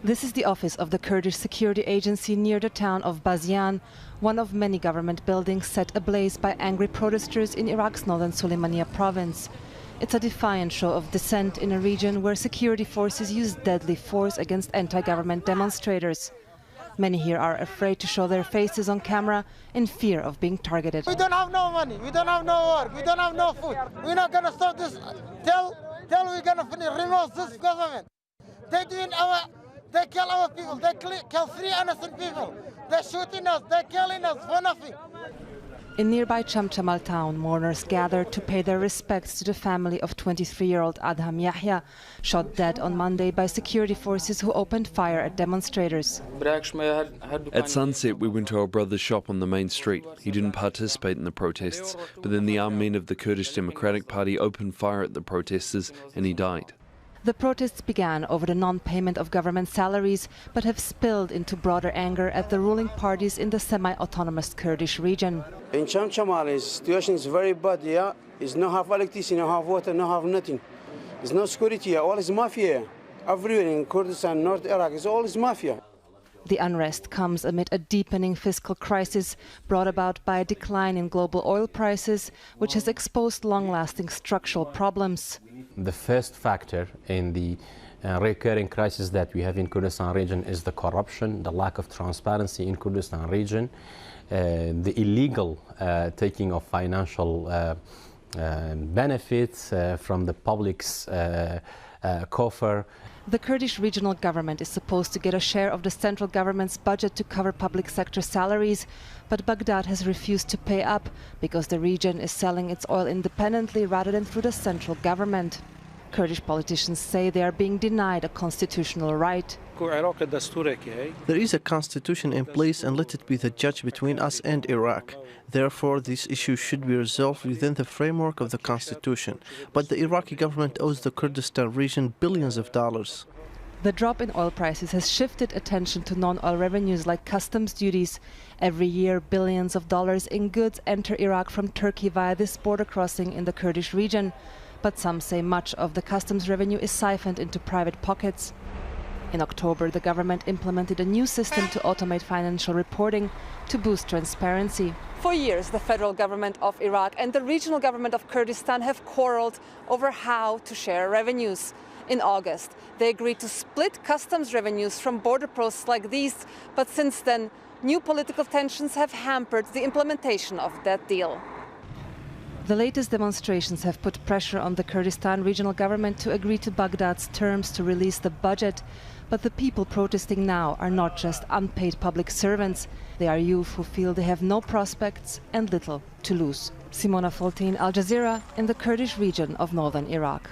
This is the office of the Kurdish security agency near the town of Bazian, one of many government buildings set ablaze by angry protesters in Iraq's northern Sulaimanyiah province. It's a defiant show of dissent in a region where security forces use deadly force against anti-government demonstrators. Many here are afraid to show their faces on camera in fear of being targeted. We don't have no money, we don't have no work, we don't have no food. We're not going to stop this till we're going to remove this government. They kill our people, they kill 3 innocent people. They're shooting us, they're killing us for nothing. In nearby Chamchamal town, mourners gathered to pay their respects to the family of 23-year-old Adham Yahya, shot dead on Monday by security forces who opened fire at demonstrators. At sunset, we went to our brother's shop on the main street. He didn't participate in the protests, but then the armed men of the Kurdish Democratic Party opened fire at the protesters and he died. The protests began over the non-payment of government salaries, but have spilled into broader anger at the ruling parties in the semi-autonomous Kurdish region. In Chamchamal, the situation is very bad. Yeah, there's no have electricity, no have water, no have nothing. There's no security. All is mafia. Everywhere in Kurdistan, North Iraq, it's all is mafia. The unrest comes amid a deepening fiscal crisis brought about by a decline in global oil prices, which has exposed long-lasting structural problems. The first factor in the recurring crisis that we have in Kurdistan region is the corruption, the lack of transparency in Kurdistan region, the illegal taking of financial benefits from the public's coffer. The Kurdish regional government is supposed to get a share of the central government's budget to cover public sector salaries, but Baghdad has refused to pay up because the region is selling its oil independently rather than through the central government. Kurdish politicians say they are being denied a constitutional right. There is a constitution in place and let it be the judge between us and Iraq. Therefore, this issue should be resolved within the framework of the constitution. But the Iraqi government owes the Kurdistan region billions of dollars. The drop in oil prices has shifted attention to non-oil revenues like customs duties. Every year, billions of dollars in goods enter Iraq from Turkey via this border crossing in the Kurdish region. But some say much of the customs revenue is siphoned into private pockets. In October, the government implemented a new system to automate financial reporting to boost transparency. For years, the federal government of Iraq and the regional government of Kurdistan have quarreled over how to share revenues. In August, they agreed to split customs revenues from border posts like these, but since then, new political tensions have hampered the implementation of that deal. The latest demonstrations have put pressure on the Kurdistan regional government to agree to Baghdad's terms to release the budget. But the people protesting now are not just unpaid public servants. They are youth who feel they have no prospects and little to lose. Simona Foltin, Al Jazeera, in the Kurdish region of northern Iraq.